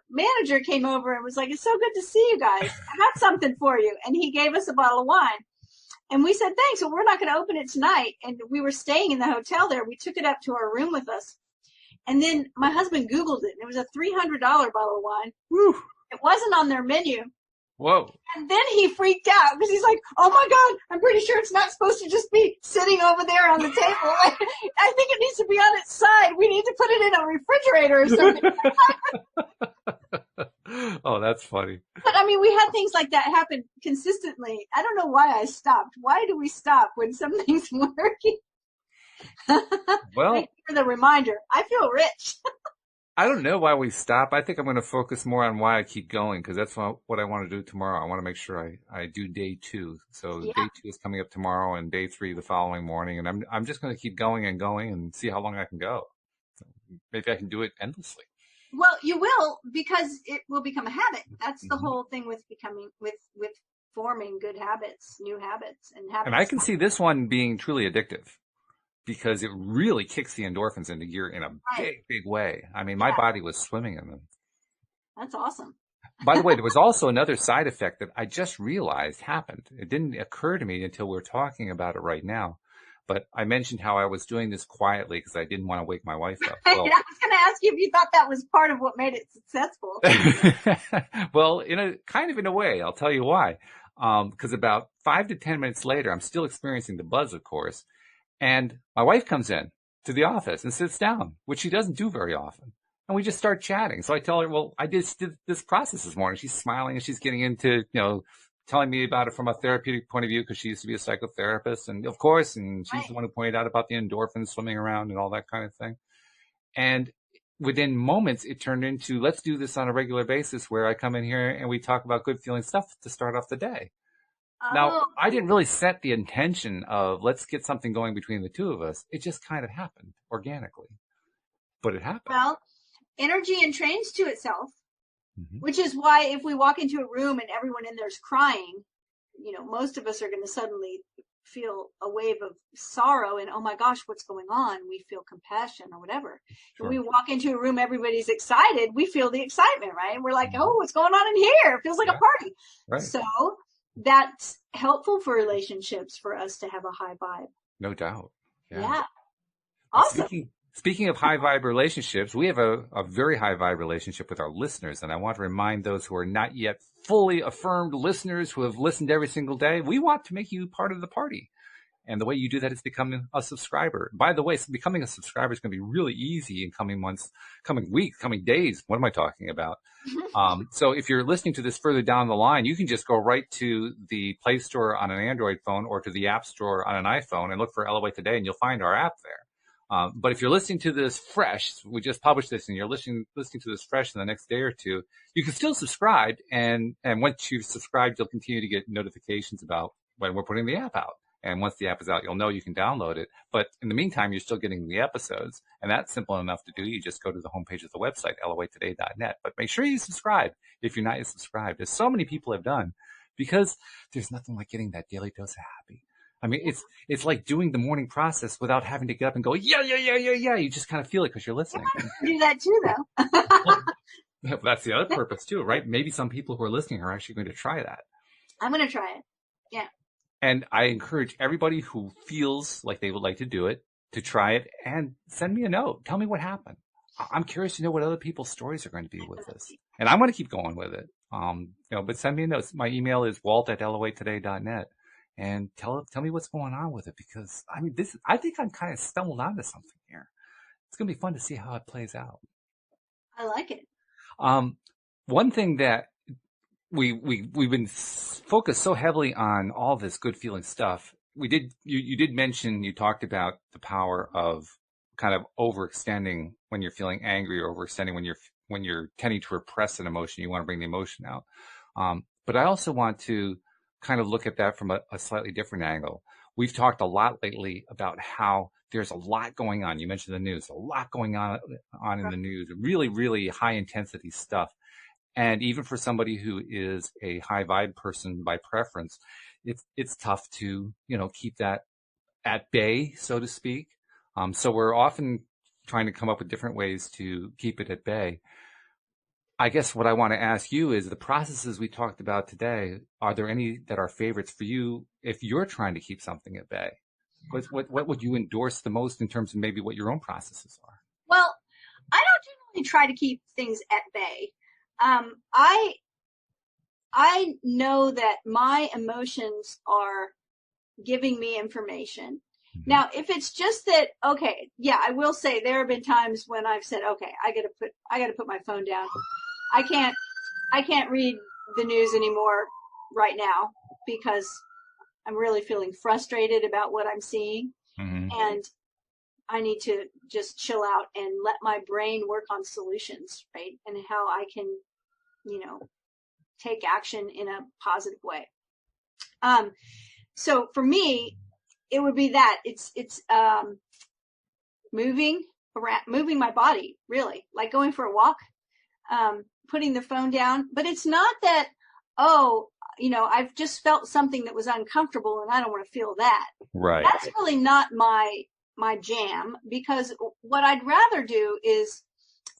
manager came over and was like, it's so good to see you guys. I got something for you. And he gave us a bottle of wine. And we said, thanks. Well, we're not going to open it tonight. And we were staying in the hotel there. We took it up to our room with us. And then my husband Googled it. And it was a $300 bottle of wine. Whew. It wasn't on their menu. Whoa. And then he freaked out because he's like, oh my God, I'm pretty sure it's not supposed to just be sitting over there on the table. I think it needs to be on its side. We need to put it in a refrigerator or something. Oh, that's funny. But I mean, we had things like that happen consistently. I don't know why I stopped. Why do we stop when something's working? Well, thank you for the reminder. I feel rich. I don't know why we stop. I think I'm going to focus more on why I keep going, because that's what I want to do tomorrow. I want to make sure I do day 2. So day 2 is coming up tomorrow and day 3 the following morning. And I'm just going to keep going and see how long I can go. Maybe I can do it endlessly. Well, you will, because it will become a habit. That's the whole thing with forming good habits, new habits and habits. And I can see this one being truly addictive, because it really kicks the endorphins into gear in a big way. I mean, my body was swimming in them. That's awesome. By the way, there was also another side effect that I just realized happened. It didn't occur to me until we're talking about it right now. But I mentioned how I was doing this quietly because I didn't want to wake my wife up. Well, I was going to ask you if you thought that was part of what made it successful. Well, in a way, I'll tell you why. Because about 5 to 10 minutes later, I'm still experiencing the buzz, of course. And my wife comes in to the office and sits down, which she doesn't do very often. And we just start chatting. So I tell her, well, I did this process this morning. She's smiling and she's getting into, telling me about it from a therapeutic point of view, because she used to be a psychotherapist. And of course, and she's the one who pointed out about the endorphins swimming around and all that kind of thing. And within moments, it turned into, let's do this on a regular basis, where I come in here and we talk about good feeling stuff to start off the day. Now, I didn't really set the intention of let's get something going between the two of us. It just kind of happened organically, but it happened. Well, energy entrains to itself, which is why if we walk into a room and everyone in there's crying, most of us are going to suddenly feel a wave of sorrow and, oh my gosh, what's going on? We feel compassion or whatever. Sure. When we walk into a room, everybody's excited. We feel the excitement, right? We're like, oh, what's going on in here? It feels like a party. Right. So that's helpful for relationships for us to have a high vibe. No doubt. Yeah. Awesome. Speaking of high vibe relationships, we have a very high vibe relationship with our listeners. And I want to remind those who are not yet fully affirmed listeners who have listened every single day, we want to make you part of the party. And the way you do that is becoming a subscriber. By the way, becoming a subscriber is going to be really easy in coming months, coming weeks, coming days. What am I talking about? So if you're listening to this further down the line, you can just go right to the Play Store on an Android phone or to the App Store on an iPhone and look for LOA Today, and you'll find our app there. But if you're listening to this fresh, we just published this and you're listening to this fresh in the next day or two, you can still subscribe. And once you've subscribed, you'll continue to get notifications about when we're putting the app out. And once the app is out, you'll know you can download it. But in the meantime, you're still getting the episodes. And that's simple enough to do. You just go to the homepage of the website, loatoday.net. But make sure you subscribe if you're not yet subscribed, as so many people have done, because there's nothing like getting that daily dose of happy. I mean, it's like doing the morning process without having to get up and go, yeah. You just kind of feel it because you're listening. Do that too, though. Well, that's the other purpose too, right? Maybe some people who are listening are actually going to try that. I'm going to try it. Yeah. And I encourage everybody who feels like they would like to do it to try it and send me a note. Tell me what happened. I'm curious to know what other people's stories are going to be with this. And I'm going to keep going with it. But send me a note. My email is walt@loatoday.net. And tell me what's going on with it, because I think I'm kind of stumbled onto something here. It's going to be fun to see how it plays out. I like it. One thing that we've been focused so heavily on all this good feeling stuff. You did mention, you talked about the power of kind of overextending when you're feeling angry, or overextending when you're tending to repress an emotion. You want to bring the emotion out. But I also want to kind of look at that from a slightly different angle. We've talked a lot lately about how there's a lot going on. You mentioned the news, a lot going on in the news, really, really high intensity stuff. And even for somebody who is a high vibe person by preference, it's tough to, keep that at bay, so to speak. So we're often trying to come up with different ways to keep it at bay. I guess what I want to ask you is, the processes we talked about today, are there any that are favorites for you if you're trying to keep something at bay? What would you endorse the most in terms of maybe what your own processes are? Well, I don't generally try to keep things at bay. I know that my emotions are giving me information. Mm-hmm. Now, if it's just that, okay, yeah, I will say there have been times when I've said, okay, I gotta put my phone down. I can't read the news anymore right now because I'm really feeling frustrated about what I'm seeing. Mm-hmm. And I need to just chill out and let my brain work on solutions, right? And how I can, take action in a positive way. So for me, it would be that it's moving my body, really, like going for a walk, putting the phone down. But it's not that, I've just felt something that was uncomfortable and I don't want to feel that. Right. That's really not my jam, because what I'd rather do is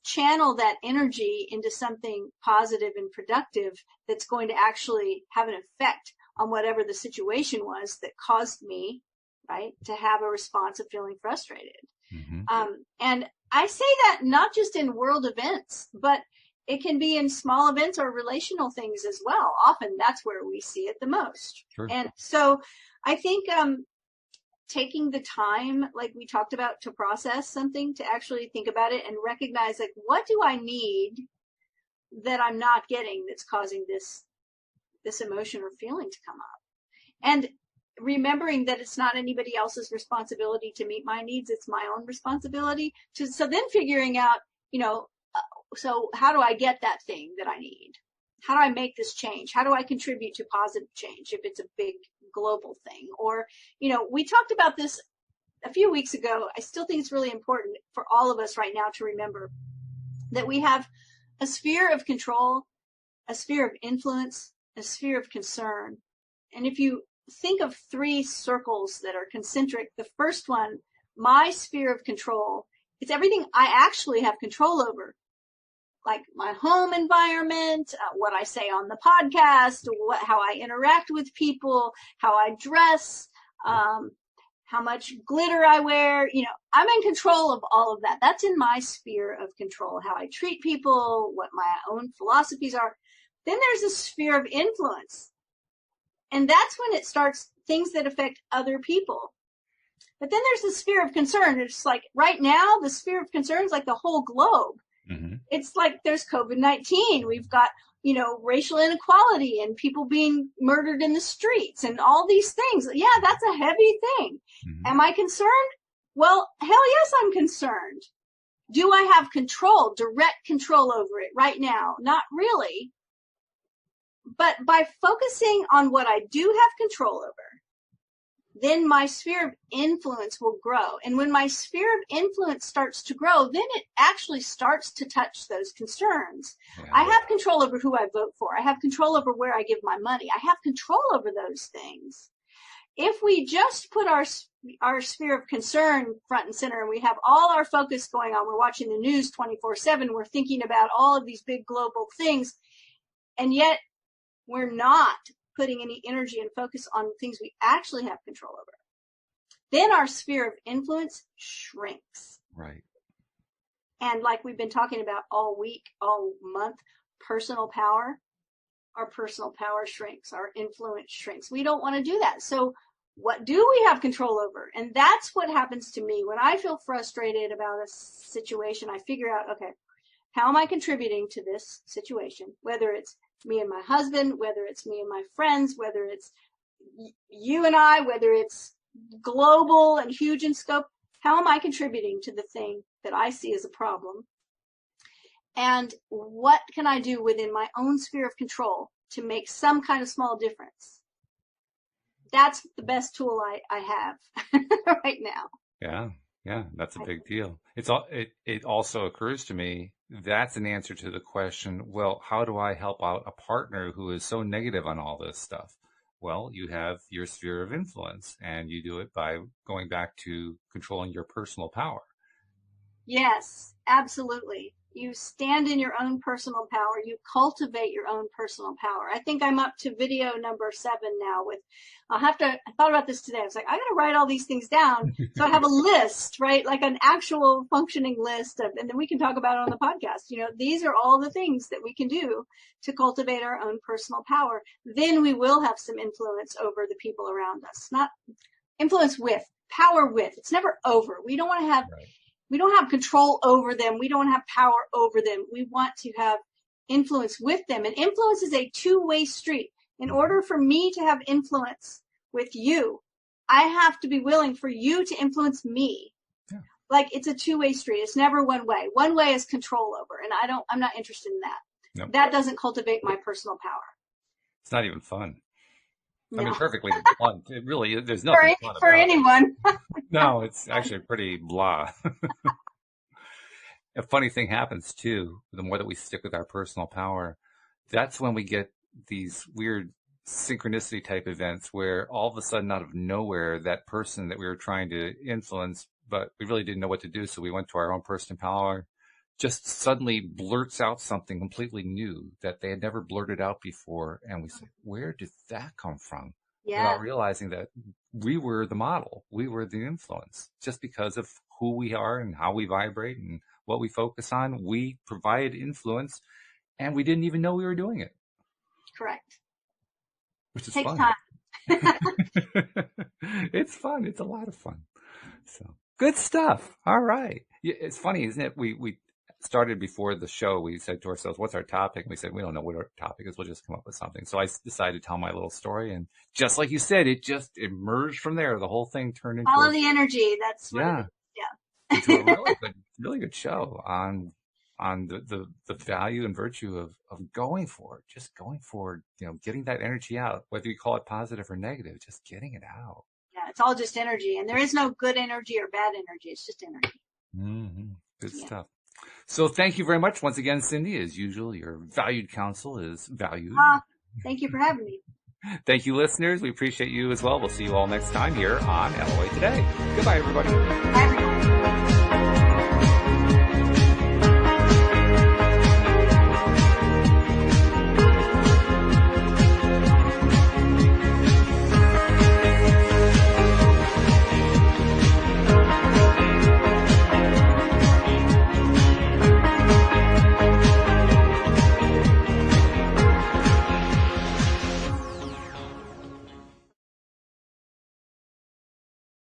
channel that energy into something positive and productive that's going to actually have an effect on whatever the situation was that caused me, right, to have a response of feeling frustrated. Mm-hmm. And I say that not just in world events, but it can be in small events or relational things as well. Often that's where we see it the most. Sure. And so I think taking the time, like we talked about, to process something, to actually think about it and recognize, like, what do I need that I'm not getting that's causing this emotion or feeling to come up? And remembering that it's not anybody else's responsibility to meet my needs, it's my own responsibility. So then figuring out, so how do I get that thing that I need? How do I make this change? How do I contribute to positive change if it's a big global thing? Or, we talked about this a few weeks ago. I still think it's really important for all of us right now to remember that we have a sphere of control, a sphere of influence, a sphere of concern. And if you think of three circles that are concentric. The first one, my sphere of control, it's everything I actually have control over, like my home environment, what I say on the podcast, how I interact with people, how I dress, how much glitter I wear. I'm in control of all of that. That's in my sphere of control, how I treat people, what my own philosophies are. Then there's a sphere of influence. And that's when it starts things that affect other people. But then there's the sphere of concern. It's like right now, the sphere of concern is like the whole globe. Mm-hmm. It's like there's COVID-19. We've got, racial inequality and people being murdered in the streets and all these things. Yeah, that's a heavy thing. Mm-hmm. Am I concerned? Well, hell yes, I'm concerned. Do I have control, direct control over it right now? Not really. But by focusing on what I do have control over, then my sphere of influence will grow. And when my sphere of influence starts to grow, then it actually starts to touch those concerns. Yeah. I have control over who I vote for. I have control over where I give my money. I have control over those things. If we just put our sphere of concern front and center and we have all our focus going on, we're watching the news 24/7, we're thinking about all of these big global things, and yet we're not putting any energy and focus on things we actually have control over, then our sphere of influence shrinks. Right. And like we've been talking about all week, all month, personal power, our personal power shrinks, our influence shrinks. We don't want to do that. So what do we have control over? And that's what happens to me when I feel frustrated about a situation. I figure out, okay, how am I contributing to this situation? Whether it's me and my husband, whether it's me and my friends, whether it's you and I, whether it's global and huge in scope, how am I contributing to the thing that I see as a problem? And what can I do within my own sphere of control to make some kind of small difference? That's the best tool I have right now. Yeah, that's a big deal. It also occurs to me that's an answer to the question, well, how do I help out a partner who is so negative on all this stuff? Well, you have your sphere of influence, and you do it by going back to controlling your personal power. Yes, absolutely. You stand in your own personal power. You cultivate your own personal power. I think I'm up to video number 7 now I thought about this today. I was like, I got to write all these things down. So I have a list, right? Like an actual functioning list and then we can talk about it on the podcast. These are all the things that we can do to cultivate our own personal power. Then we will have some influence over the people around us. Not influence with, power with. It's never over. We don't want to have, right. We don't have control over them. We don't have power over them. We want to have influence with them. And influence is a two-way street. In order for me to have influence with you, I have to be willing for you to influence me. Yeah. Like it's a two-way street. It's never one way. One way is control over. And I'm not interested in that. Nope. That doesn't cultivate my personal power. It's not even fun. No. I mean, perfectly blunt. It really, there's nothing fun for about anyone. It. No, it's actually pretty blah. A funny thing happens too. The more that we stick with our personal power, that's when we get these weird synchronicity type events where all of a sudden out of nowhere, that person that we were trying to influence, but we really didn't know what to do. So we went to our own personal power, just suddenly blurts out something completely new that they had never blurted out before. And we say, where did that come from? Yeah. Without realizing that we were the model. We were the influence just because of who we are and how we vibrate and what we focus on. We provide influence and we didn't even know we were doing it. Correct. Which is Takes fun. Time. It's fun. It's a lot of fun. So good stuff. All right. Yeah, it's funny, isn't it? We started before the show. We said to ourselves, what's our topic? And we said, we don't know what our topic is. We'll just come up with something. So I decided to tell my little story. And just like you said, it just emerged from there. The whole thing turned into all of the energy. That's what it is. Yeah. Into a really good show on the value and virtue of going for it, just going for it, getting that energy out, whether you call it positive or negative, just getting it out. Yeah, it's all just energy. And there is no good energy or bad energy. It's just energy. Mm-hmm. Good stuff. So thank you very much once again, Cindy. As usual, your valued counsel is valued. Thank you for having me. Thank you, listeners. We appreciate you as well. We'll see you all next time here on LOA Today. Goodbye, everybody. Bye, everyone.